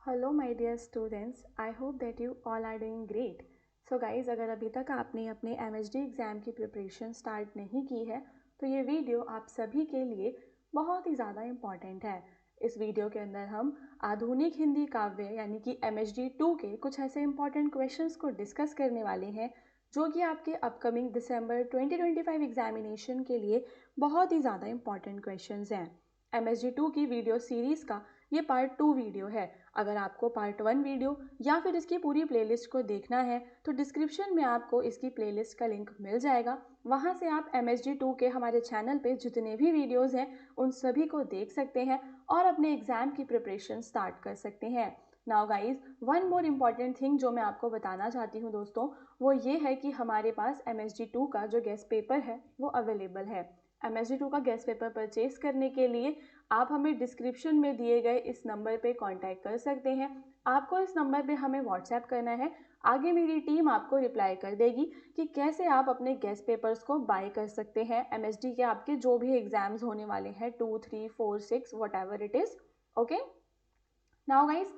Hello my dear students, I hope that you all are doing great. So guys, अगर अभी तक आपने अपने एमएचडी एग्ज़ाम की प्रिपरेशन स्टार्ट नहीं की है तो ये वीडियो आप सभी के लिए बहुत ही ज़्यादा इम्पॉर्टेंट है। इस वीडियो के अंदर हम आधुनिक हिंदी काव्य यानी कि एमएचडी 2 के कुछ ऐसे इम्पॉर्टेंट क्वेश्चंस को डिस्कस करने वाले हैं जो कि आपके अपकमिंग दिसंबर 2025 एग्जामिनेशन के लिए बहुत ही ज़्यादा इम्पॉर्टेंट क्वेश्चंस हैं। एमएचडी 2 की वीडियो सीरीज़ का ये पार्ट 2 वीडियो है। अगर आपको पार्ट 1 वीडियो या फिर इसकी पूरी प्लेलिस्ट को देखना है तो डिस्क्रिप्शन में आपको इसकी प्लेलिस्ट का लिंक मिल जाएगा। वहाँ से आप एमएचडी 2 के हमारे चैनल पे जितने भी वीडियोस हैं उन सभी को देख सकते हैं और अपने एग्ज़ाम की प्रिपरेशन स्टार्ट कर सकते हैं। Now guys, one more important thing जो मैं आपको बताना चाहती हूँ दोस्तों, वो ये है कि हमारे पास एमएचडी 2 का जो गेस्ट पेपर है वो अवेलेबल है। एमएचडी 2 का गेस्ट पेपर परचेज करने के लिए आप हमें डिस्क्रिप्शन में दिए गए इस नंबर पे कांटेक्ट कर सकते हैं। आपको इस नंबर पे हमें व्हाट्सएप करना है। आगे मेरी टीम आपको रिप्लाई कर देगी कि कैसे आप अपने गेस्ट पेपर्स को बाय कर सकते हैं एमएचडी के आपके जो भी एग्जाम्स होने वाले हैं 2, 3, 4, 6 what ever it is. Okay, now guys,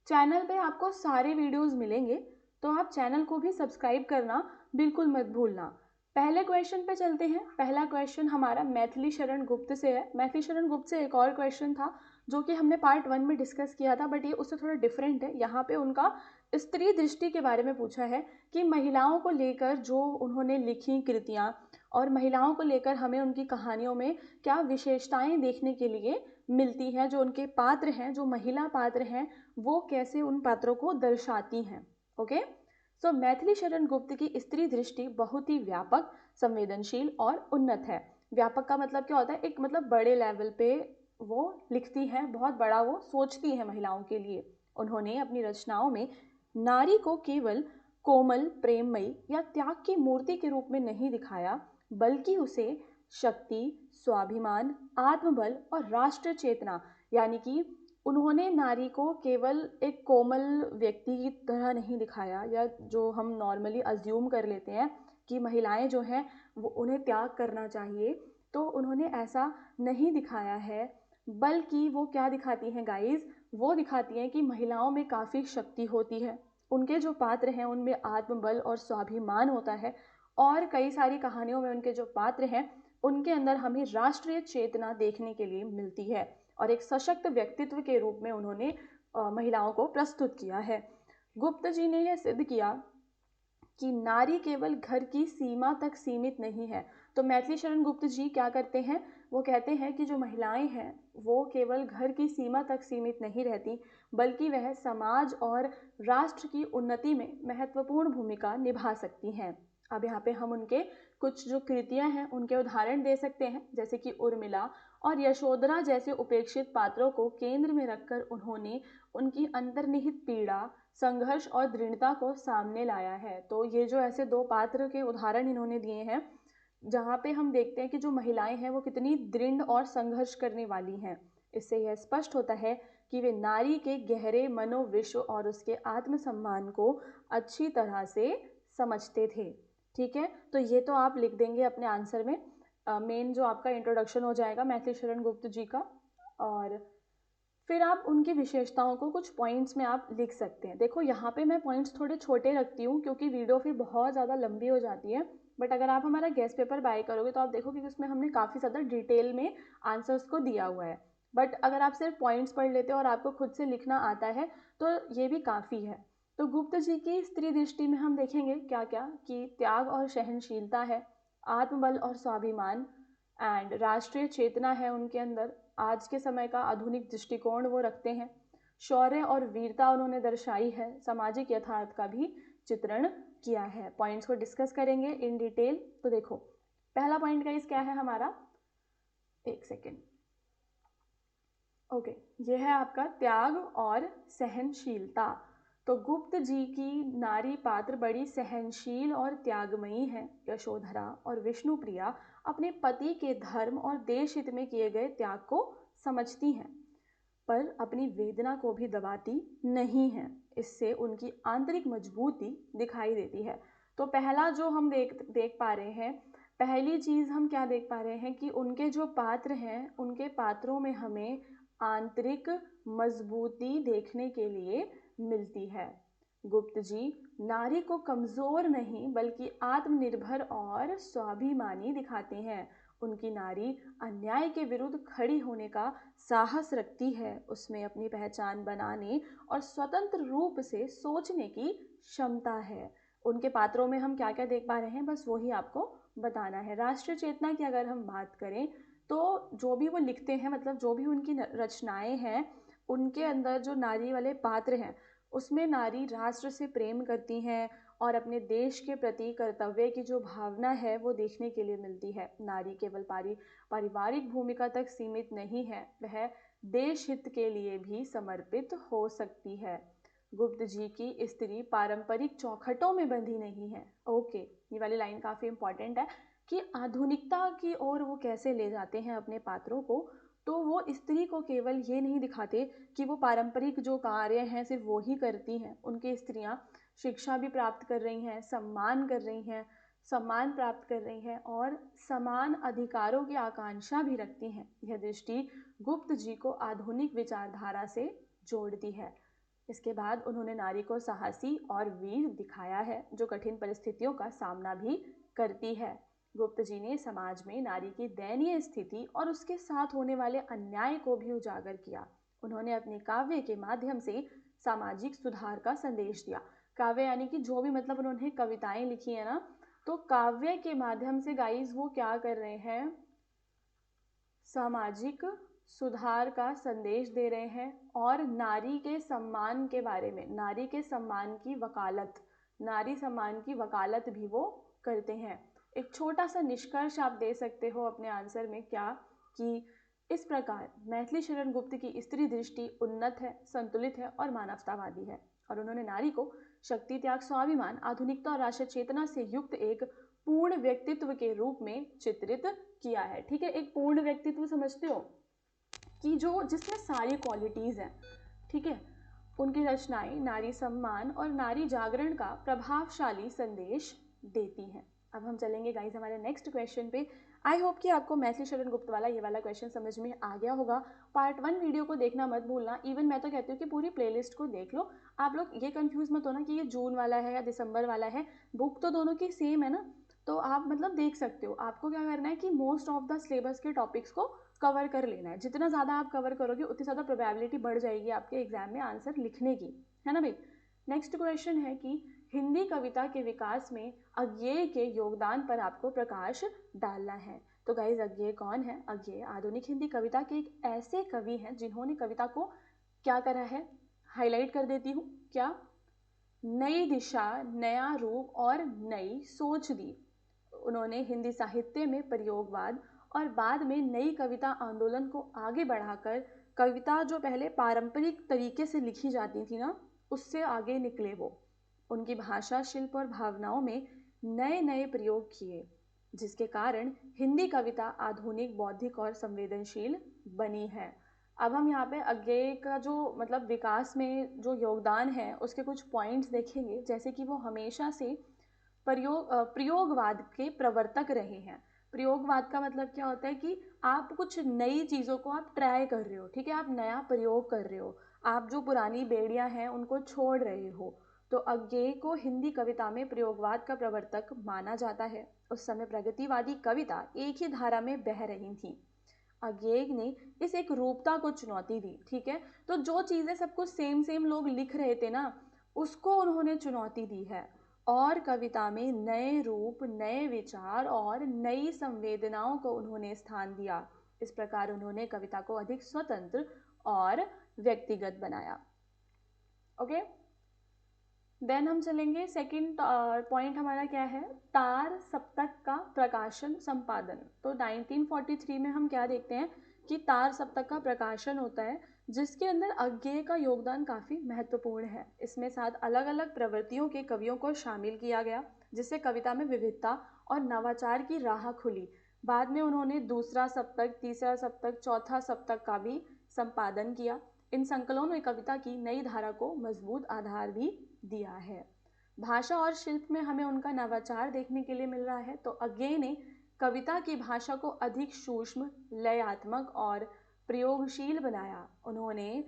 channel पे आपको सारे वीडियोस मिलेंगे तो आप चैनल को भी सब्सक्राइब करना बिल्कुल मत भूलना। पहले क्वेश्चन पे चलते हैं। पहला क्वेश्चन हमारा मैथिली शरण गुप्त से है। मैथिली शरण गुप्त से एक और क्वेश्चन था जो कि हमने पार्ट 1 में डिस्कस किया था, बट ये उससे थोड़ा डिफरेंट है। यहाँ पे उनका स्त्री दृष्टि के बारे में पूछा है कि महिलाओं को लेकर जो उन्होंने लिखी कृतियाँ और महिलाओं को लेकर हमें उनकी कहानियों में क्या विशेषताएं देखने के लिए मिलती हैं, जो उनके पात्र हैं, जो महिला पात्र हैं, वो कैसे उन पात्रों को दर्शाती हैं। ओके, सो मैथिली शरण गुप्त की स्त्री दृष्टि बहुत ही व्यापक, संवेदनशील और उन्नत है। व्यापक का मतलब क्या होता है? एक मतलब बड़े लेवल पे वो लिखती हैं, बहुत बड़ा वो सोचती हैं महिलाओं के लिए। उन्होंने अपनी रचनाओं में नारी को केवल कोमल, प्रेममयी या त्याग की मूर्ति के रूप में नहीं दिखाया, बल्कि उसे शक्ति, स्वाभिमान, आत्मबल और राष्ट्र चेतना, यानी कि उन्होंने नारी को केवल एक कोमल व्यक्ति की तरह नहीं दिखाया, या जो हम नॉर्मली अज्यूम कर लेते हैं कि महिलाएं जो हैं वो उन्हें त्याग करना चाहिए, तो उन्होंने ऐसा नहीं दिखाया है। बल्कि वो क्या दिखाती हैं गाइज? वो दिखाती हैं कि महिलाओं में काफ़ी शक्ति होती है, उनके जो पात्र हैं उनमें आत्मबल और स्वाभिमान होता है, और कई सारी कहानियों में उनके जो पात्र हैं उनके अंदर हमें राष्ट्रीय चेतना देखने के लिए मिलती है और एक सशक्त व्यक्तित्व के रूप में उन्होंने महिलाओं को प्रस्तुत किया है। गुप्त जी ने यह सिद्ध किया कि नारी केवल घर की सीमा तक सीमित नहीं है। तो मैथिली शरण गुप्त जी क्या करते हैं? वो कहते हैं कि जो महिलाएं हैं वो केवल घर की सीमा तक सीमित नहीं रहती, बल्कि वह समाज और राष्ट्र की उन्नति में महत्वपूर्ण भूमिका निभा सकती हैं। अब यहाँ पे हम उनके कुछ जो कृतियाँ हैं उनके उदाहरण दे सकते हैं, जैसे कि उर्मिला और यशोधरा जैसे उपेक्षित पात्रों को केंद्र में रखकर उन्होंने उनकी अंतर्निहित पीड़ा, संघर्ष और दृढ़ता को सामने लाया है। तो ये जो ऐसे दो पात्र के उदाहरण इन्होंने दिए हैं जहाँ पे हम देखते हैं कि जो महिलाएं हैं वो कितनी दृढ़ और संघर्ष करने वाली हैं, इससे यह स्पष्ट होता है कि वे नारी के गहरे मनोविश्व और उसके आत्मसम्मान को अच्छी तरह से समझते थे। ठीक है, तो ये तो आप लिख देंगे अपने आंसर में। मेन जो आपका इंट्रोडक्शन हो जाएगा मैथिली शरण गुप्त जी का, और फिर आप उनकी विशेषताओं को कुछ पॉइंट्स में आप लिख सकते हैं। देखो यहाँ पे मैं पॉइंट्स थोड़े छोटे रखती हूँ क्योंकि वीडियो फिर बहुत ज़्यादा लंबी हो जाती है, बट अगर आप हमारा गेस्ट पेपर बाय करोगे तो आप देखोगे कि उसमें हमने काफ़ी ज़्यादा डिटेल में आंसर्स को दिया हुआ है। बट अगर आप सिर्फ पॉइंट्स पढ़ लेते हो और आपको खुद से लिखना आता है तो ये भी काफ़ी है। तो गुप्त जी की स्त्री दृष्टि में हम देखेंगे क्या क्या, कि त्याग और सहनशीलता है, आत्मबल और स्वाभिमान, एंड राष्ट्रीय चेतना है उनके अंदर, आज के समय का आधुनिक दृष्टिकोण वो रखते हैं, शौर्य और वीरता उन्होंने दर्शाई है, सामाजिक यथार्थ का भी चित्रण किया है। पॉइंट्स को डिस्कस करेंगे इन डिटेल। तो देखो पहला पॉइंट गाइस क्या है हमारा, एक सेकेंड। ओके, ये है आपका त्याग और सहनशीलता। तो गुप्त जी की नारी पात्र बड़ी सहनशील और त्यागमयी है। यशोधरा और विष्णुप्रिया अपने पति के धर्म और देश हित में किए गए त्याग को समझती हैं, पर अपनी वेदना को भी दबाती नहीं हैं। इससे उनकी आंतरिक मजबूती दिखाई देती है। तो पहला जो हम देख पा रहे हैं, पहली चीज़ हम क्या देख पा रहे हैं कि उनके जो पात्र हैं उनके पात्रों में हमें आंतरिक मजबूती देखने के लिए मिलती है। गुप्त जी नारी को कमजोर नहीं बल्कि आत्मनिर्भर और स्वाभिमानी दिखाते हैं। उनकी नारी अन्याय के विरुद्ध खड़ी होने का साहस रखती है, उसमें अपनी पहचान बनाने और स्वतंत्र रूप से सोचने की क्षमता है। उनके पात्रों में हम क्या क्या देख पा रहे हैं, बस वही आपको बताना है। राष्ट्रीय चेतना की अगर हम बात करें तो जो भी वो लिखते हैं, मतलब जो भी उनकी रचनाएं हैं, उनके अंदर जो नारी वाले पात्र हैं उसमें नारी राष्ट्र से प्रेम करती हैं और अपने देश के प्रति कर्तव्य की जो भावना है वो देखने के लिए मिलती है। नारी केवल पारिवारिक भूमिका तक सीमित नहीं है, वह देश हित के लिए भी समर्पित हो सकती है। गुप्त जी की स्त्री पारंपरिक चौखटों में बंधी नहीं है। ओके, ये वाली लाइन काफ़ी इंपॉर्टेंट है कि आधुनिकता की ओर वो कैसे ले जाते हैं अपने पात्रों को। तो वो स्त्री को केवल ये नहीं दिखाते कि वो पारंपरिक जो कार्य हैं सिर्फ वो ही करती हैं। उनकी स्त्रियां शिक्षा भी प्राप्त कर रही हैं, सम्मान कर रही हैं, सम्मान प्राप्त कर रही हैं और समान अधिकारों की आकांक्षा भी रखती हैं। यह दृष्टि गुप्त जी को आधुनिक विचारधारा से जोड़ती है। इसके बाद उन्होंने नारी को साहसी और वीर दिखाया है, जो कठिन परिस्थितियों का सामना भी करती है। गुप्त जी ने समाज में नारी की दयनीय स्थिति और उसके साथ होने वाले अन्याय को भी उजागर किया। उन्होंने अपने काव्य के माध्यम से सामाजिक सुधार का संदेश दिया। काव्य यानी कि जो भी मतलब उन्होंने कविताएं लिखी है ना, तो काव्य के माध्यम से गाइस वो क्या कर रहे हैं, सामाजिक सुधार का संदेश दे रहे हैं और नारी के सम्मान के बारे में, नारी के सम्मान की वकालत, नारी सम्मान की वकालत भी वो करते हैं। एक छोटा सा निष्कर्ष आप दे सकते हो अपने आंसर में, क्या कि इस प्रकार मैथिली शरण गुप्त की स्त्री दृष्टि उन्नत है, संतुलित है और मानवतावादी है। और उन्होंने नारी को शक्ति, त्याग, स्वाभिमान, आधुनिकता और राष्ट्रीय चेतना से युक्त एक पूर्ण व्यक्तित्व के रूप में चित्रित किया है। ठीक है, एक पूर्ण व्यक्तित्व समझते हो कि जो जिसमें सारी क्वालिटीज हैं। ठीक है, उनकी रचनाएं नारी सम्मान और नारी जागरण का प्रभावशाली संदेश देती हैं। अब हम चलेंगे गाइस हमारे नेक्स्ट क्वेश्चन पे। आई होप कि आपको मैथिली शरण गुप्त वाला ये वाला क्वेश्चन समझ में आ गया होगा। पार्ट 1 वीडियो को देखना मत भूलना। इवन मैं तो कहती हूँ कि पूरी प्लेलिस्ट को देख लो। आप लोग ये कंफ्यूज मत होना कि ये जून वाला है या दिसंबर वाला है, बुक तो दोनों की सेम है ना, तो आप मतलब देख सकते हो। आपको क्या करना है कि मोस्ट ऑफ द सिलेबस के टॉपिक्स को कवर कर लेना है। जितना ज़्यादा आप कवर करोगे उतनी ज़्यादा प्रोबेबिलिटी बढ़ जाएगी आपके एग्जाम में आंसर लिखने की, है ना भाई। नेक्स्ट क्वेश्चन है कि हिंदी कविता के विकास में अज्ञेय के योगदान पर आपको प्रकाश डालना है। तो गाइज अज्ञेय कौन है? अज्ञेय आधुनिक हिंदी कविता के एक ऐसे कवि हैं जिन्होंने कविता को क्या करा है, हाईलाइट कर देती हूँ, क्या नई दिशा, नया रूप और नई सोच दी। उन्होंने हिंदी साहित्य में प्रयोगवाद और बाद में नई कविता आंदोलन को आगे बढ़ाकर कविता जो पहले पारंपरिक तरीके से लिखी जाती थी ना, उससे आगे निकले वो। उनकी भाषा, शिल्प और भावनाओं में नए नए प्रयोग किए, जिसके कारण हिंदी कविता आधुनिक, बौद्धिक और संवेदनशील बनी है। अब हम यहाँ पे अज्ञेय का जो मतलब विकास में जो योगदान है उसके कुछ पॉइंट्स देखेंगे, जैसे कि वो हमेशा से प्रयोगवाद के प्रवर्तक रहे हैं। प्रयोगवाद का मतलब क्या होता है कि आप कुछ नई चीज़ों को आप ट्राई कर रहे हो। ठीक है, आप नया प्रयोग कर रहे हो, आप जो पुरानी बेड़ियां हैं उनको छोड़ रहे हो। तो अज्ञेय को हिंदी कविता में प्रयोगवाद का प्रवर्तक माना जाता है। उस समय प्रगतिवादी कविता एक ही धारा में बह रही थी। अज्ञेय ने इस एक रूपता को चुनौती दी। ठीक है, तो जो चीज़ें सब कुछ सेम सेम लोग लिख रहे थे ना, उसको उन्होंने चुनौती दी है और कविता में नए रूप, नए विचार और नई संवेदनाओं को उन्होंने स्थान दिया। इस प्रकार उन्होंने कविता को अधिक स्वतंत्र और व्यक्तिगत बनाया। ओके, देन हम चलेंगे सेकंड पॉइंट हमारा क्या है, तार सप्तक का प्रकाशन संपादन। तो 1943 में हम क्या देखते हैं कि तार सप्तक का प्रकाशन होता है, जिसके अंदर अज्ञेय का योगदान काफ़ी महत्वपूर्ण है। इसमें 7 अलग अलग प्रवृत्तियों के कवियों को शामिल किया गया, जिससे कविता में विविधता और नवाचार की राह खुली। बाद में उन्होंने दूसरा सप्तक, तीसरा सप्तक, चौथा सप्तक का भी संपादन किया। इन संकलनों ने कविता की नई धारा को मजबूत आधार भी दिया है। भाषा और शिल्प में हमें उनका नवाचार देखने के लिए मिल रहा है। तो अज्ञेय ने कविता की भाषा को अधिक सूक्ष्म, लयात्मक और प्रयोगशील बनाया। उन्होंने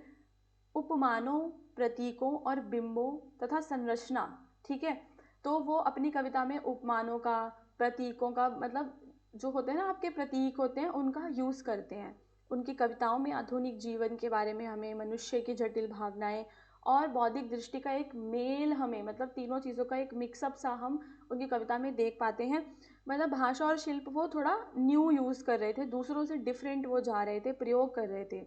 उपमानों, प्रतीकों और बिंबों तथा संरचना, ठीक है, तो वो अपनी कविता में उपमानों का, प्रतीकों का, मतलब जो होते हैं ना आपके प्रतीक होते हैं, उनका यूज़ करते हैं। उनकी कविताओं में आधुनिक जीवन के बारे में हमें, मनुष्य की जटिल भावनाएं और बौद्धिक दृष्टि का एक मेल, हमें मतलब तीनों चीज़ों का एक मिक्सअप सा हम उनकी कविता में देख पाते हैं। मतलब भाषा और शिल्प वो थोड़ा न्यू यूज़ कर रहे थे, दूसरों से डिफरेंट वो जा रहे थे, प्रयोग कर रहे थे।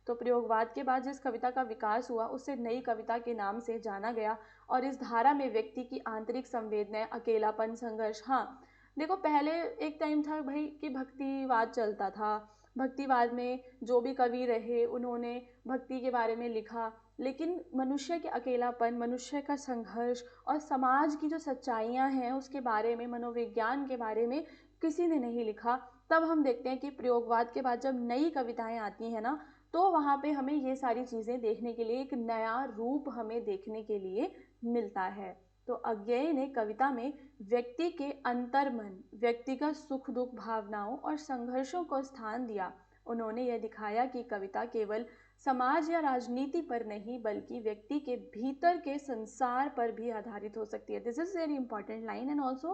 तो प्रयोगवाद के बाद जिस कविता का विकास हुआ उसे नई कविता के नाम से जाना गया। और इस धारा में व्यक्ति की आंतरिक संवेदनाएं, अकेलापन, संघर्ष, हाँ देखो पहले एक टाइम था भाई कि भक्तिवाद चलता था। भक्तिवाद में जो भी कवि रहे उन्होंने भक्ति के बारे में लिखा, लेकिन मनुष्य के अकेलापन, मनुष्य का संघर्ष और समाज की जो सच्चाइयाँ हैं उसके बारे में, मनोविज्ञान के बारे में किसी ने नहीं लिखा। तब हम देखते हैं कि प्रयोगवाद के बाद जब नई कविताएं आती हैं ना, तो वहाँ पे हमें ये सारी चीज़ें देखने के लिए एक नया रूप हमें देखने के लिए मिलता है। तो अज्ञेय ने कविता में व्यक्ति के अंतर्मन, व्यक्तिगत सुख दुख भावनाओं और संघर्षों को स्थान दिया। उन्होंने यह दिखाया कि कविता केवल समाज या राजनीति पर नहीं बल्कि व्यक्ति के भीतर के संसार पर भी आधारित हो सकती है। This is very important line and also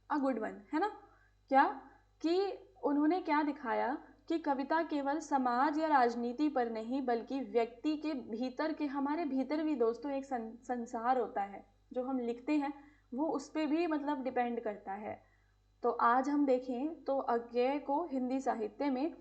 a good one, है ना। क्या कि उन्होंने क्या दिखाया कि कविता केवल समाज या राजनीति पर नहीं बल्कि व्यक्ति के भीतर के, हमारे भीतर भी दोस्तों एक संसार होता है, जो हम लिखते हैं वो उस पर भी मतलब डिपेंड करता है। तो आज हम देखें तो अज्ञेय को हिंदी साहित्य में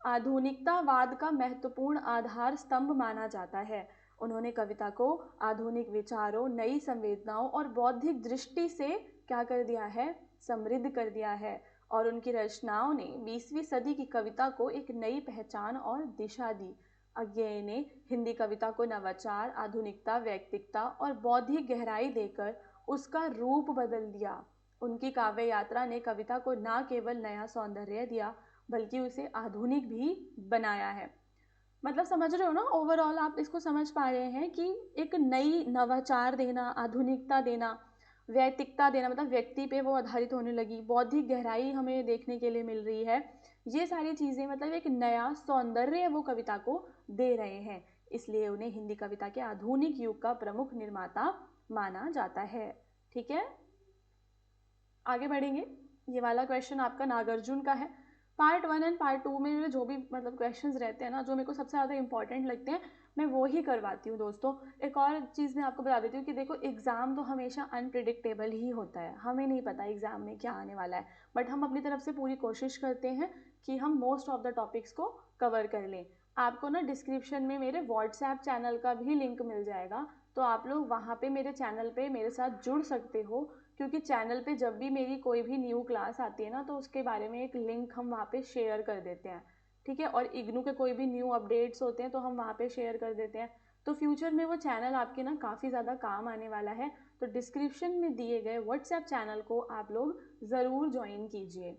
आधुनिकतावाद का महत्वपूर्ण आधार स्तंभ माना जाता है। उन्होंने कविता को आधुनिक विचारों, नई संवेदनाओं और बौद्धिक दृष्टि से क्या कर दिया है, समृद्ध कर दिया है। और उनकी रचनाओं ने 20वीं सदी की कविता को एक नई पहचान और दिशा दी। अज्ञेय ने हिंदी कविता को नवाचार, आधुनिकता, व्यक्तिकता और बौद्धिक गहराई देकर उसका रूप बदल दिया। उनकी काव्य यात्रा ने कविता को न केवल नया सौंदर्य दिया बल्कि उसे आधुनिक भी बनाया है। मतलब समझ रहे हो ना, ओवरऑल आप इसको समझ पा रहे हैं कि एक नई नवाचार देना, आधुनिकता देना, व्यक्तिकता देना, मतलब व्यक्ति पे वो आधारित होने लगी, बौद्धिक गहराई हमें देखने के लिए मिल रही है। ये सारी चीज़ें मतलब एक नया सौंदर्य वो कविता को दे रहे हैं। इसलिए उन्हें हिंदी कविता के आधुनिक युग का प्रमुख निर्माता माना जाता है। ठीक है, आगे बढ़ेंगे। ये वाला क्वेश्चन आपका नागार्जुन का है। पार्ट 1 एंड पार्ट 2 में जो भी मतलब क्वेश्चंस रहते हैं ना, जो मेरे को सबसे ज़्यादा इंपॉर्टेंट लगते हैं, मैं वो ही करवाती हूँ दोस्तों। एक और चीज़ मैं आपको बता देती हूँ कि देखो एग्ज़ाम तो हमेशा अनप्रिडिक्टेबल ही होता है, हमें नहीं पता एग्ज़ाम में क्या आने वाला है, बट हम अपनी तरफ से पूरी कोशिश करते हैं कि हम मोस्ट ऑफ द टॉपिक्स को कवर कर लें। आपको ना डिस्क्रिप्शन में मेरे व्हाट्सएप चैनल का भी लिंक मिल जाएगा, तो आप लोग वहाँ पे मेरे चैनल पे मेरे साथ जुड़ सकते हो, क्योंकि चैनल पे जब भी मेरी कोई भी न्यू क्लास आती है ना, तो उसके बारे में एक लिंक हम वहाँ पे शेयर कर देते हैं। ठीक है, और इग्नू के कोई भी न्यू अपडेट्स होते हैं तो हम वहाँ पे शेयर कर देते हैं। तो फ्यूचर में वो चैनल आपके ना काफ़ी ज़्यादा काम आने वाला है। तो डिस्क्रिप्शन में दिए गए व्हाट्सएप चैनल को आप लोग ज़रूर ज्वाइन कीजिए।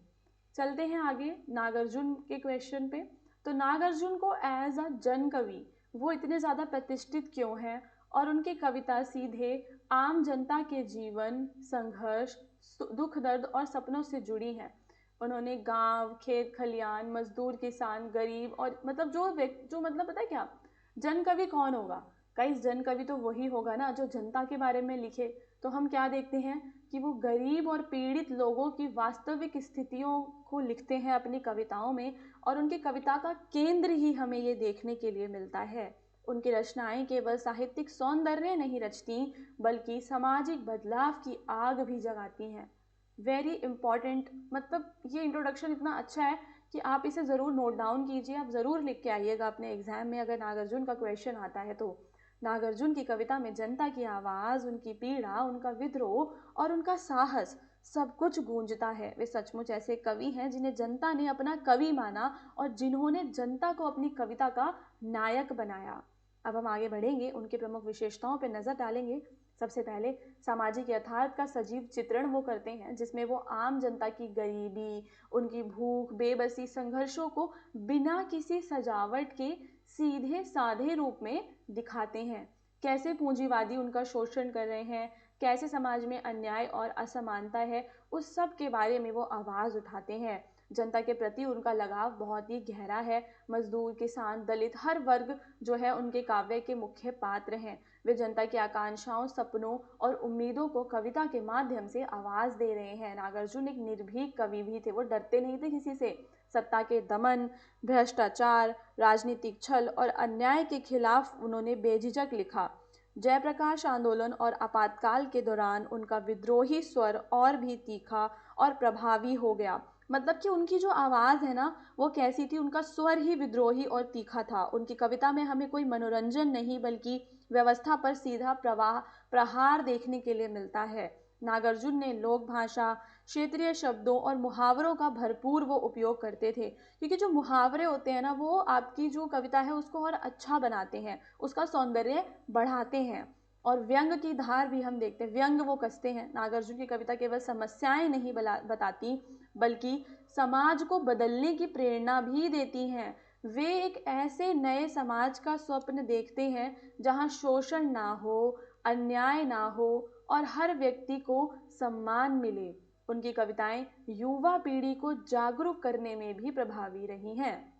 चलते हैं आगे नागार्जुन के क्वेश्चन पे। तो नागार्जुन को एज अ जन कवि वो इतने ज़्यादा प्रतिष्ठित क्यों हैं, और उनकी कविता सीधे आम जनता के जीवन, संघर्ष, दुख दर्द और सपनों से जुड़ी हैं। उन्होंने गांव, खेत खलियान, मजदूर, किसान, गरीब और मतलब जो मतलब पता है क्या, जन कवि कौन होगा गाइस, जन कवि तो वही होगा ना जो जनता के बारे में लिखे। तो हम क्या देखते हैं कि वो गरीब और पीड़ित लोगों की वास्तविक स्थितियों को लिखते हैं अपनी कविताओं में, और उनकी कविता का केंद्र ही हमें ये देखने के लिए मिलता है। उनकी रचनाएं केवल साहित्यिक सौंदर्य नहीं रचती बल्कि सामाजिक बदलाव की आग भी जगाती हैं। वेरी इंपॉर्टेंट, मतलब ये इंट्रोडक्शन इतना अच्छा है कि आप इसे ज़रूर नोट डाउन कीजिए, आप ज़रूर लिख के आइएगा अपने एग्जाम में अगर नागार्जुन का क्वेश्चन आता है तो। नागार्जुन की कविता में जनता की आवाज़, उनकी पीड़ा, उनका विद्रोह और उनका साहस सब कुछ गूंजता है। वे सचमुच ऐसे कवि हैं जिन्हें जनता ने अपना कवि माना और जिन्होंने जनता को अपनी कविता का नायक बनाया। अब हम आगे बढ़ेंगे, उनके प्रमुख विशेषताओं पर नज़र डालेंगे। सबसे पहले सामाजिक यथार्थ का सजीव चित्रण वो करते हैं, जिसमें वो आम जनता की गरीबी, उनकी भूख, बेबसी, संघर्षों को बिना किसी सजावट के सीधे साधे रूप में दिखाते हैं। कैसे पूंजीवादी उनका शोषण कर रहे हैं, कैसे समाज में अन्याय और असमानता है, उस सब के बारे में वो आवाज़ उठाते हैं। जनता के प्रति उनका लगाव बहुत ही गहरा है। मजदूर, किसान, दलित, हर वर्ग जो है उनके काव्य के मुख्य पात्र हैं। वे जनता की आकांक्षाओं, सपनों और उम्मीदों को कविता के माध्यम से आवाज दे रहे हैं। नागार्जुन एक निर्भीक कवि भी थे, वो डरते नहीं थे किसी से। सत्ता के दमन, भ्रष्टाचार, राजनीतिक छल और अन्याय के खिलाफ उन्होंने बेझिझक लिखा। जयप्रकाश आंदोलन और आपातकाल के दौरान उनका विद्रोही स्वर और भी तीखा और प्रभावी हो गया। मतलब कि उनकी जो आवाज़ है ना, वो कैसी थी, उनका स्वर ही विद्रोही और तीखा था। उनकी कविता में हमें कोई मनोरंजन नहीं बल्कि व्यवस्था पर सीधा प्रहार देखने के लिए मिलता है। नागार्जुन ने लोक भाषा, क्षेत्रीय शब्दों और मुहावरों का भरपूर वो उपयोग करते थे, क्योंकि जो मुहावरे होते हैं ना, वो आपकी जो कविता है उसको और अच्छा बनाते हैं, उसका सौंदर्य बढ़ाते हैं। और व्यंग की धार भी हम देखते हैं, व्यंग वो कसते हैं। नागार्जुन की कविता केवल समस्याएं नहीं बताती बल्कि समाज को बदलने की प्रेरणा भी देती हैं। वे एक ऐसे नए समाज का स्वप्न देखते हैं जहां शोषण ना हो, अन्याय ना हो और हर व्यक्ति को सम्मान मिले। उनकी कविताएं युवा पीढ़ी को जागरूक करने में भी प्रभावी रही हैं।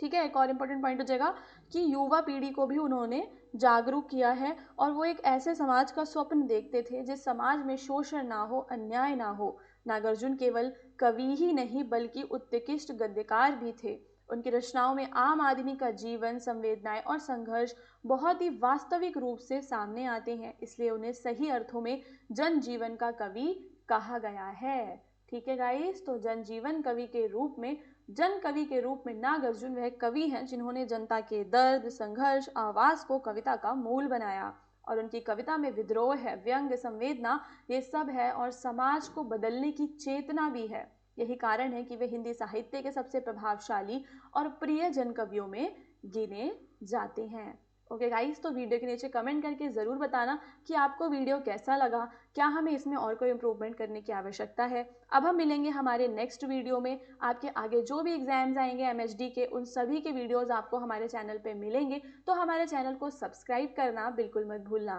ठीक है, एक और इम्पोर्टेंट पॉइंट हो जाएगा कि युवा पीढ़ी को भी उन्होंने जागरूक किया है और वो एक ऐसे समाज का स्वप्न देखते थे जिस समाज में शोषण ना हो, अन्याय ना हो। नागार्जुन केवल कवि ही नहीं बल्कि उत्कृष्ट गद्यकार भी थे। उनकी रचनाओं में आम आदमी का जीवन, संवेदनाएं और संघर्ष बहुत ही वास्तविक रूप से सामने आते हैं, इसलिए उन्हें सही अर्थों में जनजीवन का कवि कहा गया है। ठीक है गाइस, तो जनजीवन कवि के रूप में, जन कवि के रूप में नागार्जुन वह कवि हैं जिन्होंने जनता के दर्द, संघर्ष, आवाज को कविता का मूल बनाया। और उनकी कविता में विद्रोह है, व्यंग, संवेदना, ये सब है और समाज को बदलने की चेतना भी है। यही कारण है कि वे हिंदी साहित्य के सबसे प्रभावशाली और प्रिय जन कवियों में गिने जाते हैं। ओके गाइस, तो वीडियो के नीचे कमेंट करके ज़रूर बताना कि आपको वीडियो कैसा लगा, क्या हमें इसमें और कोई इम्प्रूवमेंट करने की आवश्यकता है। अब हम मिलेंगे हमारे नेक्स्ट वीडियो में। आपके आगे जो भी एग्जाम्स आएंगे एमएचडी के, उन सभी के वीडियोस आपको हमारे चैनल पे मिलेंगे, तो हमारे चैनल को सब्सक्राइब करना बिल्कुल मत भूलना।